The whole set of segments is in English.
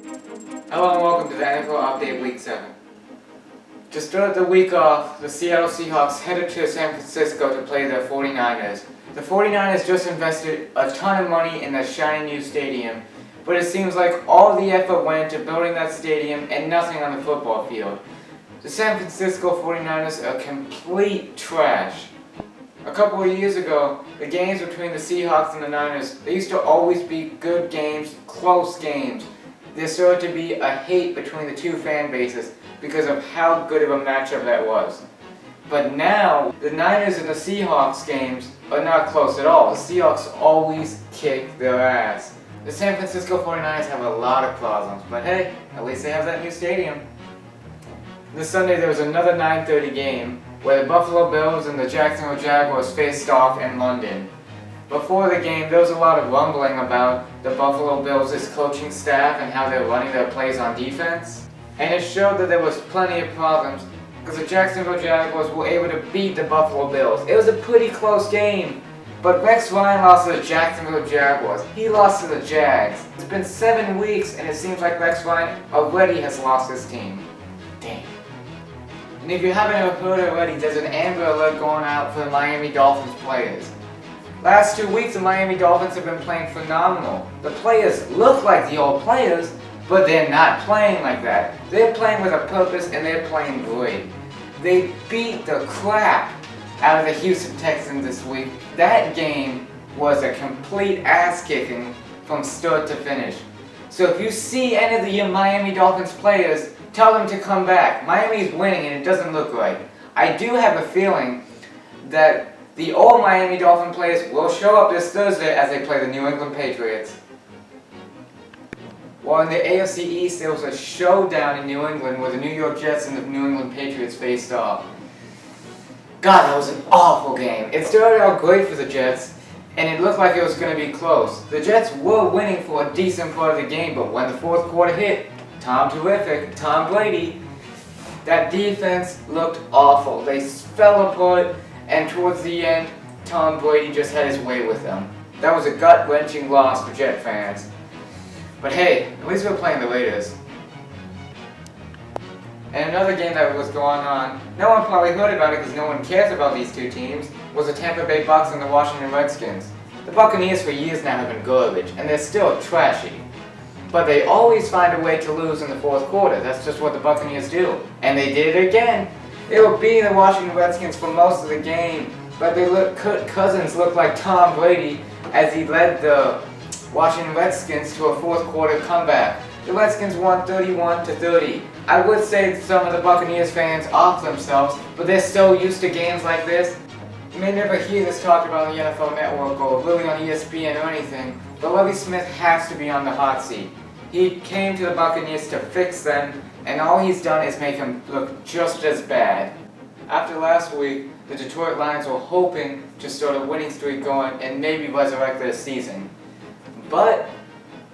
Hello and welcome to the NFL Update Week 7. To start the week off, the Seattle Seahawks headed to San Francisco to play the 49ers. The 49ers just invested a ton of money in the shiny new stadium, but it seems like all the effort went into building that stadium and nothing on the football field. The San Francisco 49ers are complete trash. A couple of years ago, the games between the Seahawks and the Niners, they used to always be good games, close games. There started to be a hate between the two fan bases because of how good of a matchup that was. But now, the Niners and the Seahawks games are not close at all. The Seahawks always kick their ass. The San Francisco 49ers have a lot of problems, but hey, at least they have that new stadium. This Sunday there was another 9:30 game where the Buffalo Bills and the Jacksonville Jaguars faced off in London. Before the game, there was a lot of rumbling about the Buffalo Bills' coaching staff and how they're running their plays on defense. And it showed that there was plenty of problems because the Jacksonville Jaguars were able to beat the Buffalo Bills. It was a pretty close game, but Rex Ryan lost to the Jacksonville Jaguars. He lost to the Jags. It's been 7 weeks and it seems like Rex Ryan already has lost his team. Damn. And if you haven't heard already, there's an Amber Alert going out for the Miami Dolphins players. Last 2 weeks, the Miami Dolphins have been playing phenomenal. The players look like the old players, but they're not playing like that. They're playing with a purpose and they're playing great. They beat the crap out of the Houston Texans this week. That game was a complete ass kicking from start to finish. So if you see any of the Miami Dolphins players, tell them to come back. Miami's winning and it doesn't look right. I do have a feeling that the old Miami Dolphin players will show up this Thursday as they play the New England Patriots. While in the AFC East, there was a showdown in New England where the New York Jets and the New England Patriots faced off. God, that was an awful game. It started out great for the Jets, and it looked like it was going to be close. The Jets were winning for a decent part of the game, but when the fourth quarter hit, Tom Brady, that defense looked awful. They fell apart. And towards the end, Tom Brady just had his way with them. That was a gut-wrenching loss for Jet fans. But hey, at least we're playing the Raiders. And another game that was going on, no one probably heard about it because no one cares about these two teams, was the Tampa Bay Bucks and the Washington Redskins. The Buccaneers for years now have been garbage, and they're still trashy. But they always find a way to lose in the fourth quarter. That's just what the Buccaneers do. And they did it again. They were beating the Washington Redskins for most of the game, but Kirk Cousins looked like Tom Brady as he led the Washington Redskins to a fourth quarter comeback. The Redskins won 31-30. I would say some of the Buccaneers fans off themselves, but they're so used to games like this. You may never hear this talked about on the NFL Network or really on ESPN or anything, but Lovie Smith has to be on the hot seat. He came to the Buccaneers to fix them, and all he's done is make them look just as bad. After last week, the Detroit Lions were hoping to start a winning streak going and maybe resurrect their season. But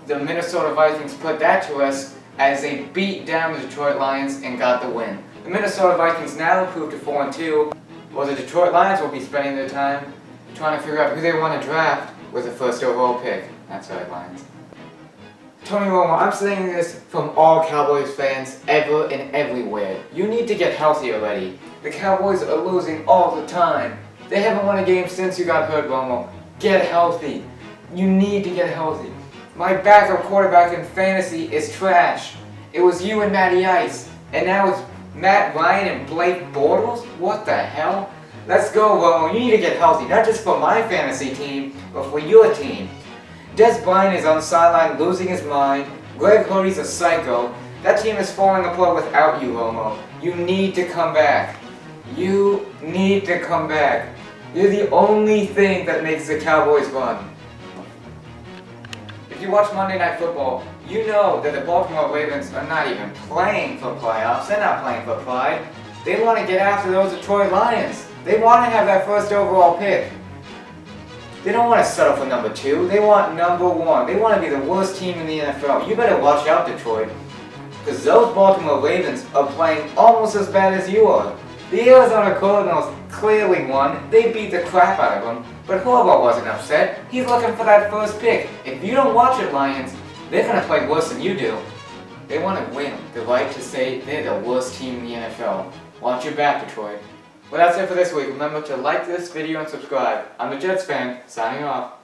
the Minnesota Vikings put that to us as they beat down the Detroit Lions and got the win. The Minnesota Vikings now improved to 4-2, while the Detroit Lions will be spending their time trying to figure out who they want to draft with the first overall pick. That's right, Lions. Tony Romo, I'm saying this from all Cowboys fans ever and everywhere. You need to get healthy already. The Cowboys are losing all the time. They haven't won a game since you got hurt, Romo. Get healthy. You need to get healthy. My backup quarterback in fantasy is trash. It was you and Matty Ice, and now it's Matt Ryan and Blake Bortles? What the hell? Let's go, Romo. You need to get healthy, not just for my fantasy team, but for your team. Des Bryant is on the sideline losing his mind. Greg Hardy's a psycho. That team is falling apart without you, Romo. You need to come back. You need to come back. You're the only thing that makes the Cowboys run. If you watch Monday Night Football, you know that the Baltimore Ravens are not even playing for playoffs. They're not playing for pride. They want to get after those Detroit Lions. They want to have that first overall pick. They don't want to settle for number 2. They want number 1. They want to be the worst team in the NFL. You better watch out, Detroit. Because those Baltimore Ravens are playing almost as bad as you are. The Arizona Cardinals clearly won. They beat the crap out of them. But Harbaugh wasn't upset. He's looking for that first pick. If you don't watch it, Lions, they're going to play worse than you do. They want to win. The right to say they're the worst team in the NFL. Watch your back, Detroit. Well, that's it for this week. Remember to like this video and subscribe. I'm the Jets fan, signing off.